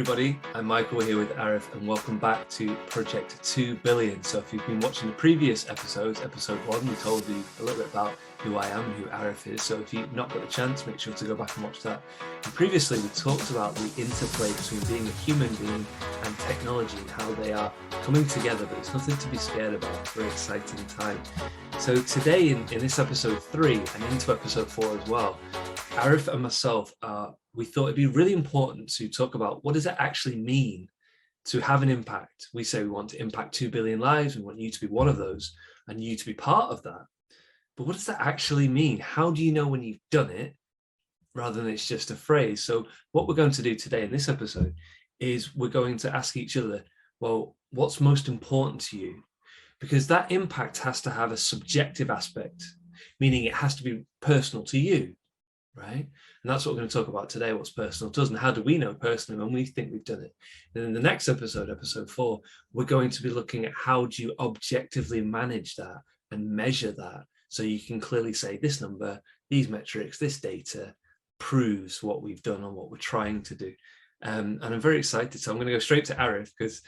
everybody, I'm Michael here with Arif and welcome back to Project 2 Billion. So if you've been watching the previous episodes, episode 1, we told you a little bit about who I am and who Arif is. So if you've not got the chance, make sure to go back and watch that. And previously we talked about the interplay between being a human being and technology and how they are coming together, but it's nothing to be scared about. It's a very exciting time. So today in this episode 3 and into episode 4 as well, Arif and myself we thought it'd be really important to talk about what does it actually mean to have an impact. We say we want to impact 2 billion lives. We want you to be one of those and you to be part of that. But what does that actually mean? How do you know when you've done it rather than it's just a phrase? So what we're going to do today in this episode is we're going to ask each other, well, what's most important to you? Because that impact has to have a subjective aspect, meaning it has to be personal to you. Right? And that's what we're going to talk about today, what's personal to us and how do we know personally when we think we've done it. And in the next episode, episode 4, we're going to be looking at how do you objectively manage that and measure that so you can clearly say this number, these metrics, this data proves what we've done and what we're trying to do. And I'm very excited. So I'm going to go straight to Arif because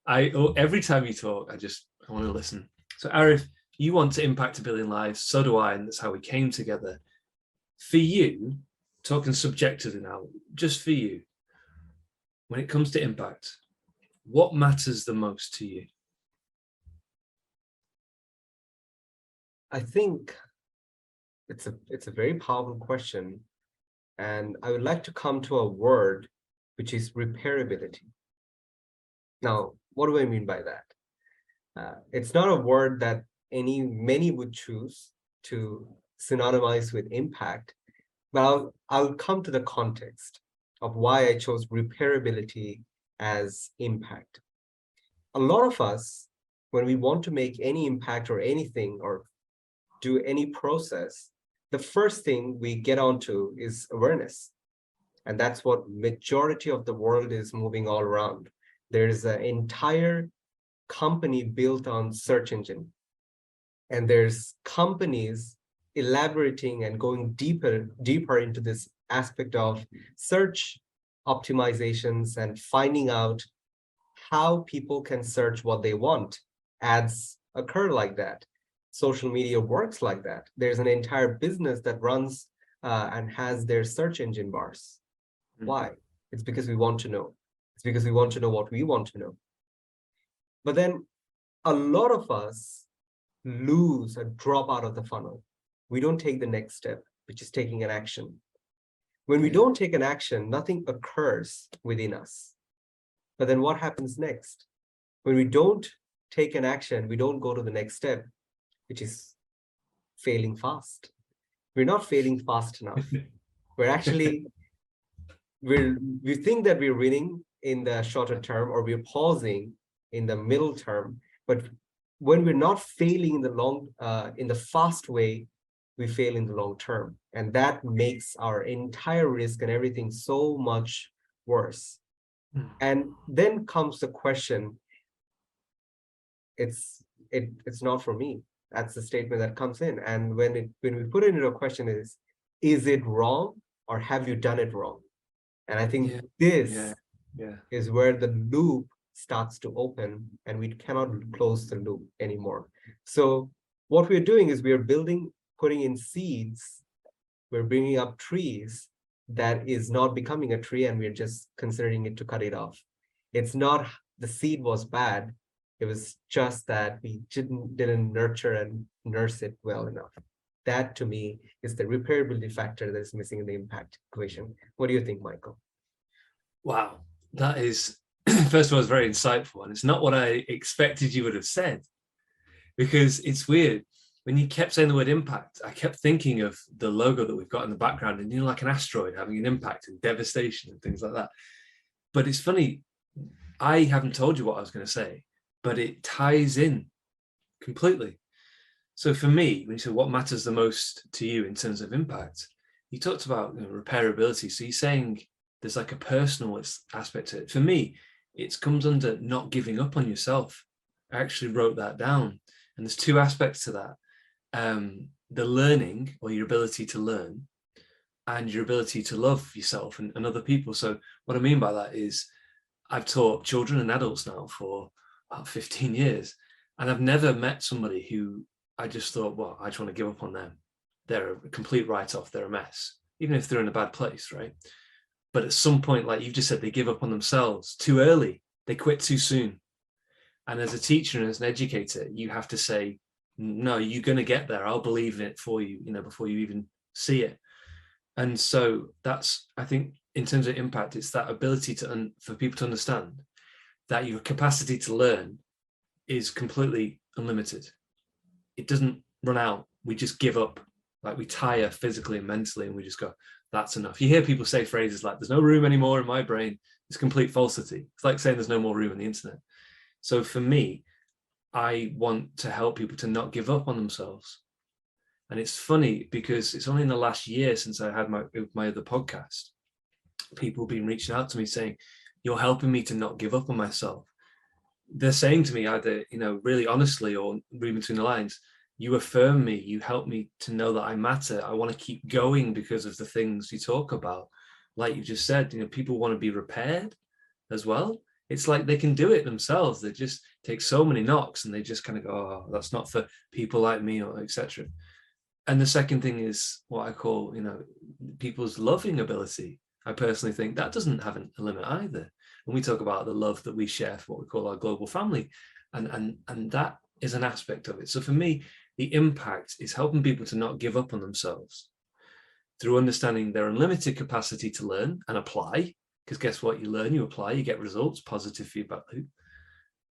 every time you talk, I want to listen. So Arif, you want to impact 1 billion lives. So do I. And that's how we came together. For you, talking subjectively now, just for you, when it comes to impact, what matters the most to you? I think it's a very powerful question, and I would like to come to a word which is repairability. Now, what do I mean by that? It's not a word that many would choose to synonymized with impact, but I'll come to the context of why I chose repairability as impact. A lot of us, when we want to make any impact or anything or do any process, the first thing we get onto is awareness. And that's what majority of the world is moving all around. There's an entire company built on search engine. And there's companies elaborating and going deeper into this aspect of search optimizations and finding out how people can search what they want. Ads occur like that. Social media works like that. There's an entire business that runs and has their search engine bars. Why? It's because we want to know. It's because we want to know what we want to know. But then a lot of us lose a drop out of the funnel. We don't take the next step, which is taking an action. When we don't take an action, nothing occurs within us. But then what happens next? When we don't take an action, we don't go to the next step, which is failing fast. We're not failing fast enough. We're actually, we think that we're winning in the shorter term or we're pausing in the middle term. But when we're not failing in the fast way, we fail in the long term. And that makes our entire risk and everything so much worse. And then comes the question, it's not for me. That's the statement that comes in. And when we put it into a question is it wrong or have you done it wrong? And I think this is where the loop starts to open and we cannot close the loop anymore. So what we're doing is putting in seeds, we're bringing up trees that is not becoming a tree and we're just considering it to cut it off. It's not the seed was bad. It was just that we didn't nurture and nurse it well enough. That to me is the repairability factor that is missing in the impact equation. What do you think, Michael? Wow, that is, first of all, it's very insightful. And it's not what I expected you would have said, because it's weird. When you kept saying the word impact, I kept thinking of the logo that we've got in the background and, like an asteroid having an impact and devastation and things like that. But it's funny, I haven't told you what I was going to say, but it ties in completely. So for me, when you say what matters the most to you in terms of impact, you talked about repairability. So you're saying there's like a personal aspect to it. For me, it comes under not giving up on yourself. I actually wrote that down. And there's 2 aspects to that. The learning or your ability to learn and your ability to love yourself and other people. So what I mean by that is I've taught children and adults now for about 15 years, and I've never met somebody who I just thought, well, I just want to give up on them. They're a complete write-off. They're a mess, even if they're in a bad place, right? But at some point, like you've just said, they give up on themselves too early. They quit too soon. And as a teacher and as an educator, you have to say, no, you're going to get there. I'll believe in it for you, before you even see it. And so that's, I think, in terms of impact, it's that ability for people to understand that your capacity to learn is completely unlimited. It doesn't run out. We just give up, like we tire physically and mentally, and we just go, that's enough. You hear people say phrases like, there's no room anymore in my brain. It's complete falsity. It's like saying there's no more room on the internet. So for me, I want to help people to not give up on themselves. And it's funny because it's only in the last year since I had my other podcast, people have been reaching out to me saying, you're helping me to not give up on myself. They're saying to me either, really honestly or reading between the lines, you affirm me, you help me to know that I matter. I want to keep going because of the things you talk about. Like you just said, people want to be repaired as well. It's like they can do it themselves. They just take so many knocks and they just kind of go, oh, that's not for people like me, or etc. And the second thing is what I call, people's loving ability. I personally think that doesn't have a limit either. When we talk about the love that we share for what we call our global family, and that is an aspect of it. So for me, the impact is helping people to not give up on themselves through understanding their unlimited capacity to learn and apply. Because guess what? You learn, you apply, you get results, positive feedback loop.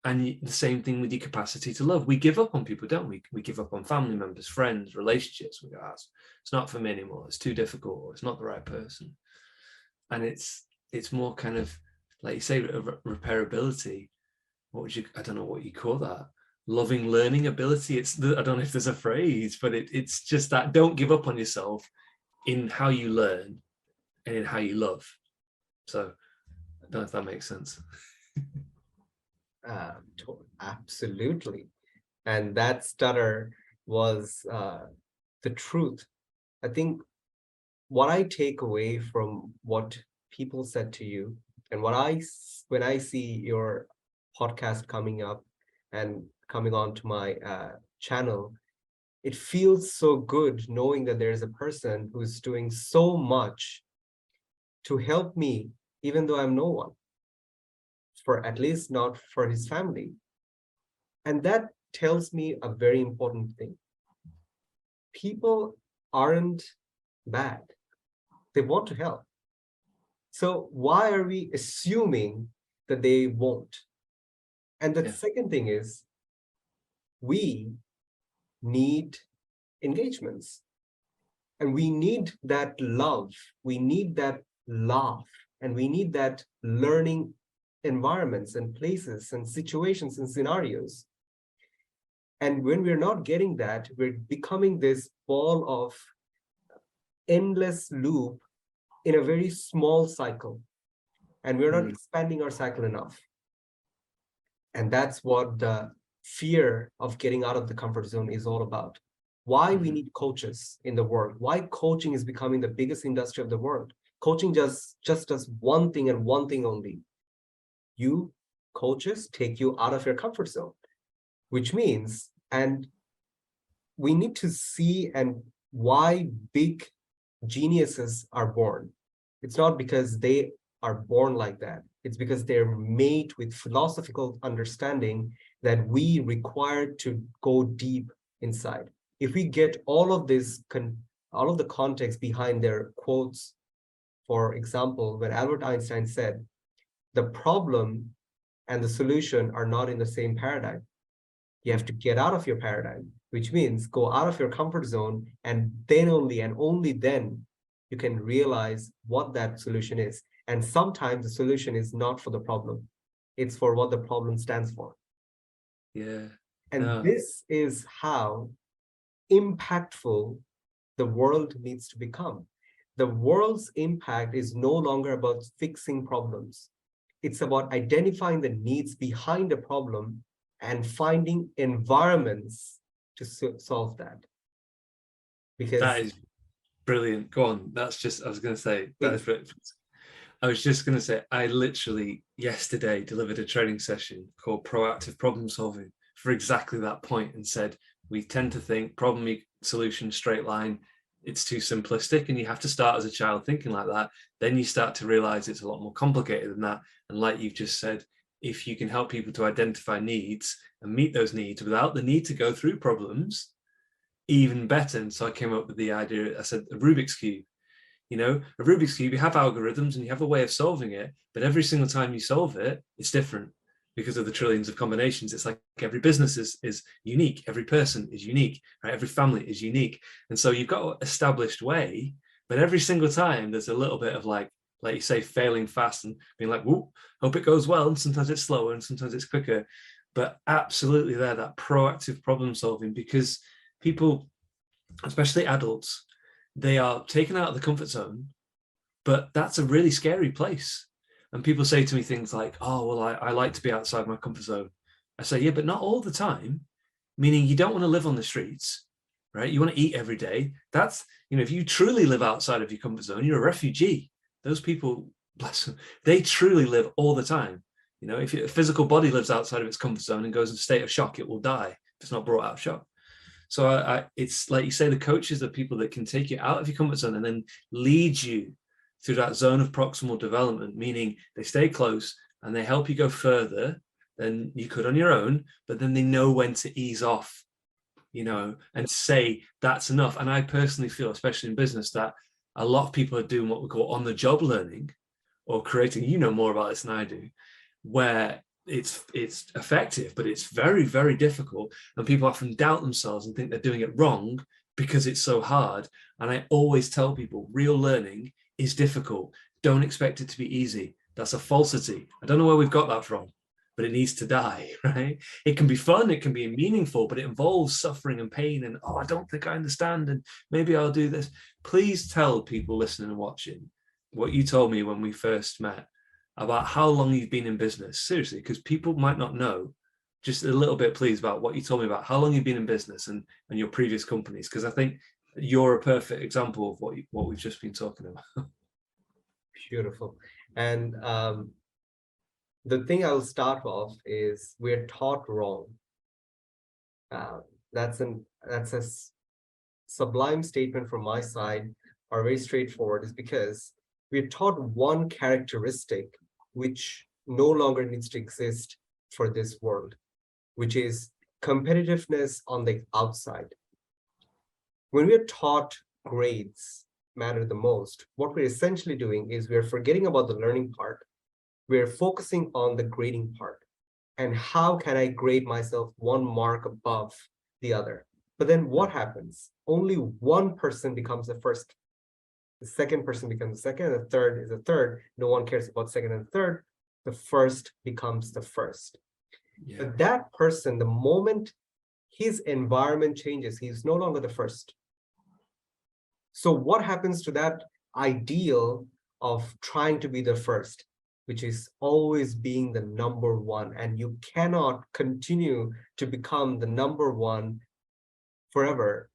And the same thing with your capacity to love. We give up on people, don't we? We give up on family members, friends, relationships. We go, it's not for me anymore. It's too difficult. Or it's not the right person. And it's more kind of, like you say, repairability. I don't know what you call that. Loving learning ability. I don't know if there's a phrase, but it's just that don't give up on yourself in how you learn and in how you love. So I don't know if that makes sense. Absolutely. And that stutter was the truth. I think what I take away from what people said to you, and when I see your podcast coming up and coming on to my channel, it feels so good knowing that there's a person who's doing so much to help me, even though I'm no one, for at least not for his family. And that tells me a very important thing. People aren't bad. They want to help. So why are we assuming that they won't? And the second thing is, we need engagements. And we need that love. We need that laugh. And we need that learning environments and places and situations and scenarios. And when we're not getting that, we're becoming this ball of endless loop in a very small cycle. And we're not expanding our cycle enough. And that's what the fear of getting out of the comfort zone is all about. Why we need coaches in the world, why coaching is becoming the biggest industry of the world. Coaching just does one thing and one thing only. You coaches take you out of your comfort zone, which means, and we need to see and why big geniuses are born. It's not because they are born like that. It's because they're made with philosophical understanding that we require to go deep inside. If we get all of this, all of the context behind their quotes, for example, when Albert Einstein said, the problem and the solution are not in the same paradigm. You have to get out of your paradigm, which means go out of your comfort zone, and then only and only then you can realize what that solution is. And sometimes the solution is not for the problem. It's for what the problem stands for. Yeah. And this is how impactful the world needs to become. The world's impact is no longer about fixing problems. It's about identifying the needs behind the problem and finding environments to solve that. Because that is brilliant. Go on. That's just, I was going to say, that is brilliant. I was just going to say, I literally yesterday delivered a training session called Proactive Problem Solving for exactly that point, and said, we tend to think problem, solution, straight line, it's too simplistic, and you have to start as a child thinking like that. Then you start to realize it's a lot more complicated than that. And like you've just said, if you can help people to identify needs and meet those needs without the need to go through problems, even better. And so I came up with the idea, I said, a Rubik's Cube. You know, a Rubik's Cube, you have algorithms and you have a way of solving it, but every single time you solve it, it's different because of the trillions of combinations. It's like every business is unique, every person is unique, right? Every family is unique. And so you've got an established way, but every single time there's a little bit of like you say, failing fast and being like, whoop, hope it goes well. And sometimes it's slower and sometimes it's quicker. But absolutely there, that proactive problem solving, because people, especially adults, they are taken out of the comfort zone, but that's a really scary place. And people say to me things like, oh, well, I like to be outside my comfort zone. I say, yeah, but not all the time, meaning you don't want to live on the streets, right? You want to eat every day. That's, if you truly live outside of your comfort zone, you're a refugee. Those people, bless them, they truly live all the time. If your physical body lives outside of its comfort zone and goes in a state of shock, it will die if it's not brought out of shock. So it's like you say, the coaches are people that can take you out of your comfort zone and then lead you through that zone of proximal development, meaning they stay close and they help you go further than you could on your own, but then they know when to ease off, and say that's enough. And I personally feel, especially in business, that a lot of people are doing what we call on-the-job learning, or creating, more about this than I do, where it's effective, but it's very, very difficult. And people often doubt themselves and think they're doing it wrong because it's so hard. And I always tell people, real learning is difficult. Don't expect it to be easy. That's a falsity. I don't know where we've got that from, but it needs to die, right? It can be fun, it can be meaningful, but it involves suffering and pain and, I don't think I understand, and maybe I'll do this. Please tell people listening and watching what you told me when we first met about how long you've been in business. Seriously, because people might not know. Just a little bit, please, about what you told me about how long you've been in business and your previous companies, because I think you're a perfect example of what we've just been talking about. Beautiful. And the thing I'll start off is we're taught wrong. That's a sublime statement from my side, or very straightforward, is because we're taught one characteristic which no longer needs to exist for this world, which is competitiveness on the outside. When we're taught grades matter the most, what we're essentially doing is we're forgetting about the learning part. We're focusing on the grading part. And how can I grade myself one mark above the other? But then what happens? Only one person becomes the first. The second person becomes the second, and the third is the third. No one cares about second and third. The first becomes the first. Yeah. But that person, the moment his environment changes, he's no longer the first. So what happens to that ideal of trying to be the first, which is always being the number one? And you cannot continue to become the number one forever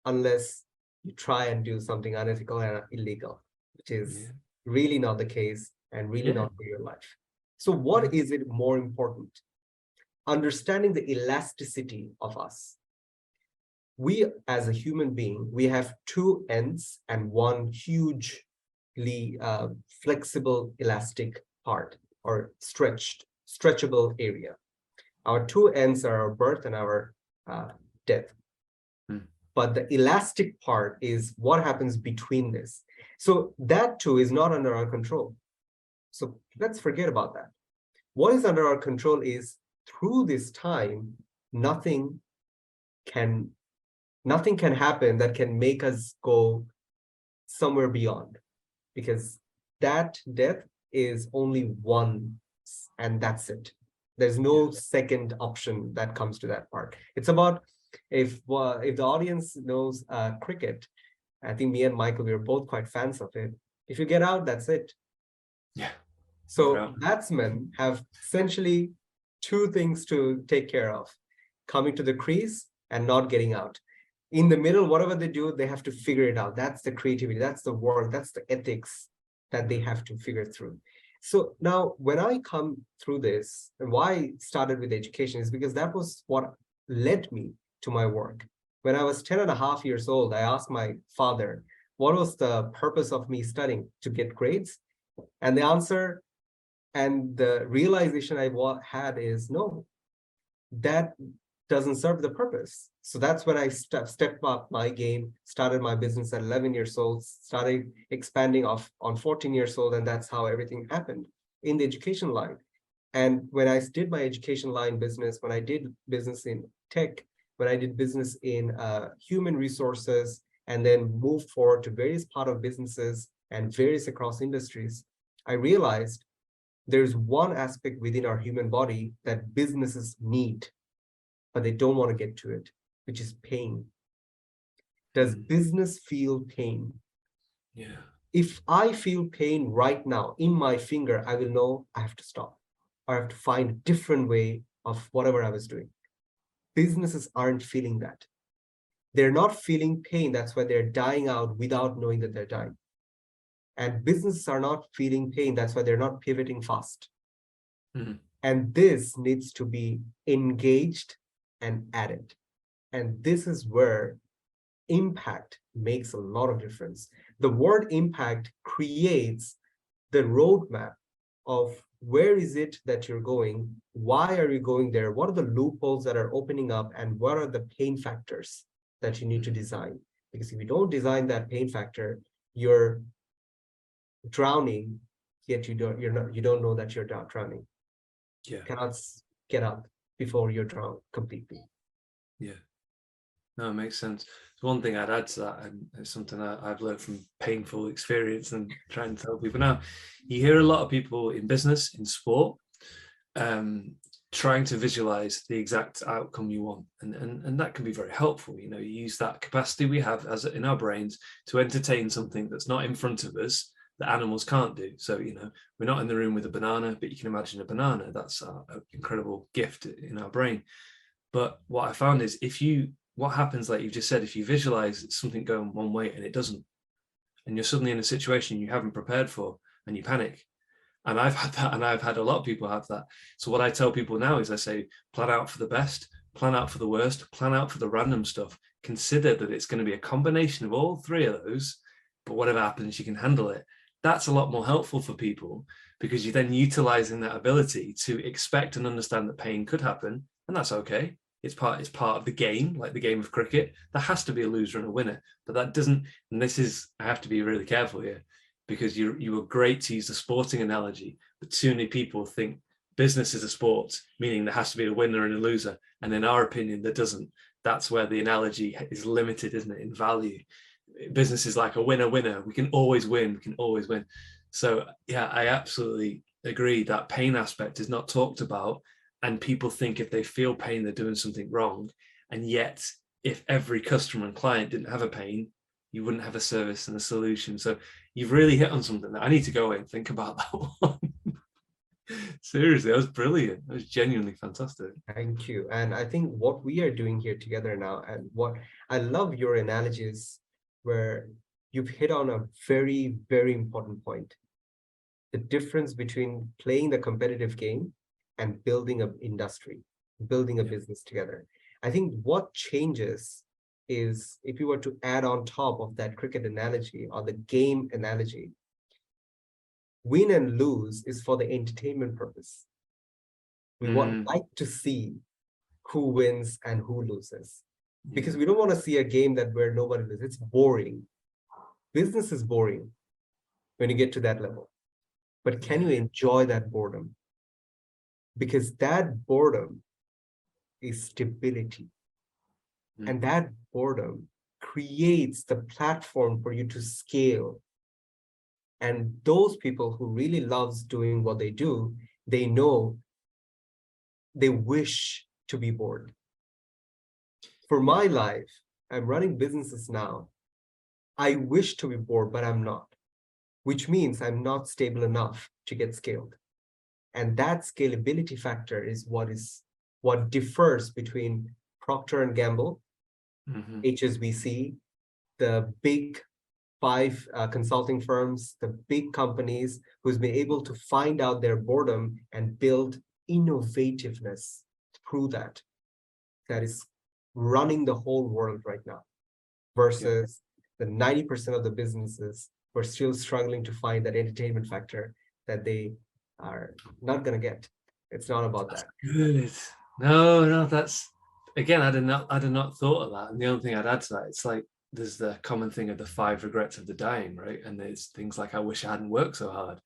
unless you try and do something unethical and illegal, which is really not the case and really not for your life. So what is it more important? Understanding the elasticity of us. We, as a human being, we have two ends and one hugely flexible, elastic part, or stretchable area. Our two ends are our birth and our death. But the elastic part is what happens between this. So that too is not under our control. So let's forget about that. What is under our control is, through this time, nothing can happen that can make us go somewhere beyond, because that death is only one, and that's it. There's no second option that comes to that part. It's about, if the audience knows cricket, I think me and Michael, we were both quite fans of it. If you get out, that's it. Yeah. So batsmen have essentially two things to take care of: coming to the crease and not getting out. In the middle, whatever they do, they have to figure it out. That's the creativity, that's the work, that's the ethics that they have to figure through. So now when I come through this, and why I started with education is because that was what led me to my work. When I was 10 and a half years old, I asked my father, what was the purpose of me studying? To get grades? And the answer and the realization I had is no, that doesn't serve the purpose. So that's when I stepped up my game, started my business at 11 years old, started expanding off on 14 years old, and that's how everything happened in the education line. And when I did my education line business, when I did business in tech, when I did business in human resources, and then moved forward to various part of businesses and various across industries, I realized there's one aspect within our human body that businesses need, but they don't want to get to it, which is pain. Does business feel pain? Yeah. If I feel pain right now in my finger, I will know I have to stop. I have to find a different way of whatever I was doing. Businesses aren't feeling that. They're not feeling pain. That's why they're dying out without knowing that they're dying. And businesses are not feeling pain. That's why they're not pivoting fast. And this needs to be engaged and added. And this is where impact makes a lot of difference. The word impact creates the roadmap of where is it that you're going, why are you going there, what are the loopholes that are opening up, and what are the pain factors that you need to design. Because if you don't design that pain factor, you're drowning, yet you don't know that you're drowning. Yeah. You cannot get up before you're drowned completely. Yeah. No, it makes sense. So one thing I'd add to that, and it's something I've learned from painful experience and trying to tell people now, you hear a lot of people in business, in sport, trying to visualize the exact outcome you want. And that can be very helpful. You use that capacity we have as in our brains to entertain something that's not in front of us that animals can't do. So, we're not in the room with a banana, but you can imagine a banana. That's an incredible gift in our brain. But what I found is what happens, like you just said, if you visualize something going one way and it doesn't, and you're suddenly in a situation you haven't prepared for and you panic. And I've had that, and I've had a lot of people have that. So what I tell people now is I say, plan out for the best, plan out for the worst, plan out for the random stuff. Consider that it's going to be a combination of all three of those, but whatever happens, you can handle it. That's a lot more helpful for people because you're then utilizing that ability to expect and understand that pain could happen, and that's okay. It's part of the game, like the game of cricket. There has to be a loser and a winner, but that doesn't, and I have to be really careful here because you were great to use the sporting analogy, but too many people think business is a sport, meaning there has to be a winner and a loser. And in our opinion, there doesn't. That's where the analogy is limited, isn't it, in value? Business is like a winner. We can always win. We can always win. So yeah, I absolutely agree that pain aspect is not talked about. And people think if they feel pain, they're doing something wrong. And yet, if every customer and client didn't have a pain, you wouldn't have a service and a solution. So you've really hit on something that I need to go away and think about that one. Seriously, that was brilliant. That was genuinely fantastic. Thank you. And I think what we are doing here together now, and what I love your analogies where you've hit on a very, very important point. The difference between playing the competitive game and building an industry, building a business together. I think what changes is if you were to add on top of that cricket analogy or the game analogy, win and lose is for the entertainment purpose. We like to see who wins and who loses, because we don't want to see a game where nobody loses. It's boring. Business is boring when you get to that level. But can you enjoy that boredom? Because that boredom is stability. And that boredom creates the platform for you to scale. And those people who really loves doing what they do, they know they wish to be bored. For my life, I'm running businesses now. I wish to be bored, but I'm not, which means I'm not stable enough to get scaled. And that scalability factor is what differs between Procter & Gamble, HSBC, the big 5 consulting firms, the big companies, who's been able to find out their boredom and build innovativeness through that. That is running the whole world right now, versus the 90% of the businesses who are still struggling to find that entertainment factor that they are not going to get. It's not about that. Good. No, that's, again, I had not thought of that. And the only thing I'd add to that, it's like there's the common thing of the 5 regrets of the dying, right? And there's things like, I wish I hadn't worked so hard.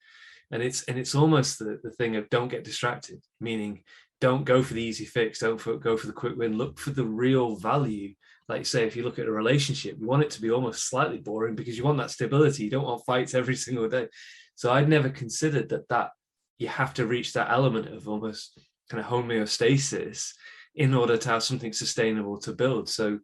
And it's almost the thing of don't get distracted, meaning don't go for the easy fix, don't go for the quick win, look for the real value. Like you say, if you look at a relationship, you want it to be almost slightly boring because you want that stability. You don't want fights every single day. So I'd never considered that you have to reach that element of almost kind of homeostasis in order to have something sustainable to build. So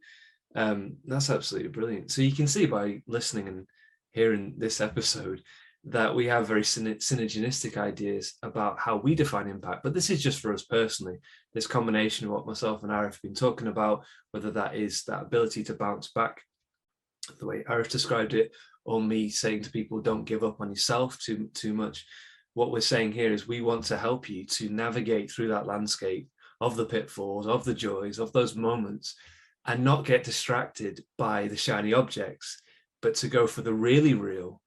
that's absolutely brilliant. So you can see by listening and hearing this episode that we have very synergistic ideas about how we define impact. But this is just for us personally, this combination of what myself and Arif have been talking about, whether that is that ability to bounce back, the way Arif described it, or me saying to people, don't give up on yourself too much. What we're saying here is we want to help you to navigate through that landscape of the pitfalls, of the joys, of those moments, and not get distracted by the shiny objects, but to go for the really real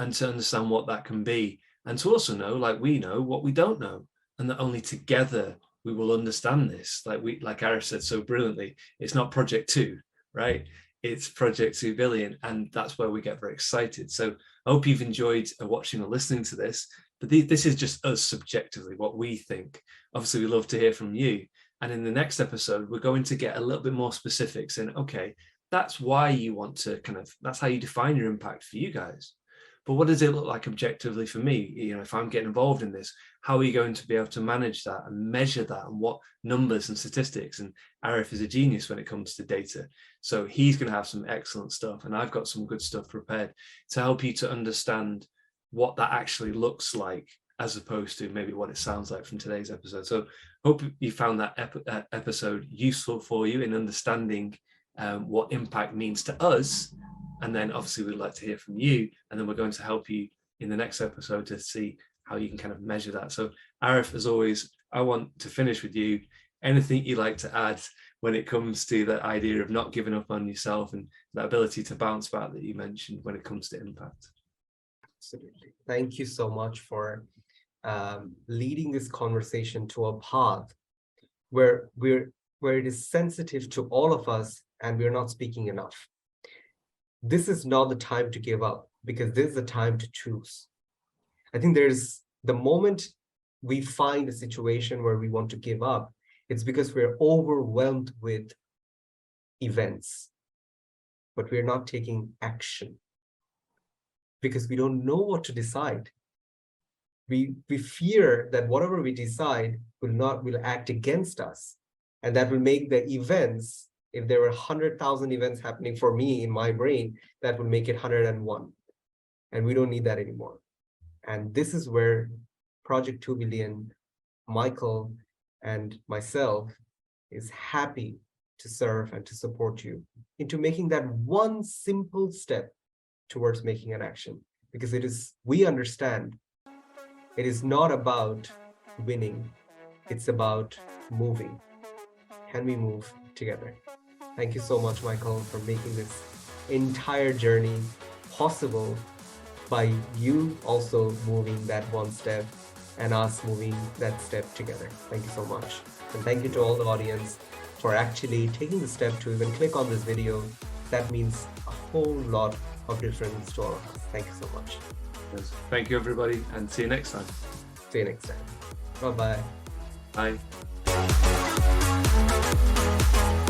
and to understand what that can be. And to also know, like we know, what we don't know, and that only together we will understand this. Like Arif said so brilliantly, it's not Project 2, right? It's Project 2 Billion. And that's where we get very excited. So I hope you've enjoyed watching or listening to this. But this is just us subjectively, what we think. Obviously, we love to hear from you. And in the next episode, we're going to get a little bit more specific, saying, okay, that's why you want to that's how you define your impact for you guys. But what does it look like objectively for me? You know, if I'm getting involved in this, how are you going to be able to manage that and measure that, and what numbers and statistics? And Arif is a genius when it comes to data. So he's going to have some excellent stuff. And I've got some good stuff prepared to help you to understand what that actually looks like, as opposed to maybe what it sounds like from today's episode. So hope you found that episode useful for you in understanding what impact means to us. And then obviously we'd like to hear from you. And then we're going to help you in the next episode to see how you can kind of measure that. So Arif, as always, I want to finish with you. Anything you'd like to add when it comes to that idea of not giving up on yourself and that ability to bounce back that you mentioned when it comes to impact? Absolutely. Thank you so much for leading this conversation to a path where it is sensitive to all of us and we're not speaking enough. This is not the time to give up, because this is the time to choose. I think there's the moment we find a situation where we want to give up, it's because we're overwhelmed with events, but we're not taking action because we don't know what to decide. We fear that whatever we decide will act against us, and that will make the events, if there were 100,000 events happening for me in my brain, that will make it 101. And we don't need that anymore. And this is where Project 2 Billion, Michael and myself is happy to serve and to support you into making that one simple step towards making an action. Because we understand it is not about winning, it's about moving. Can we move together? Thank you so much, Michael, for making this entire journey possible by you also moving that one step and us moving that step together. Thank you so much. And thank you to all the audience for actually taking the step to even click on this video. That means a whole lot of difference to all of us. Thank you so much. Yes. Thank you, everybody, and see you next time. See you next time. Bye-bye. Bye.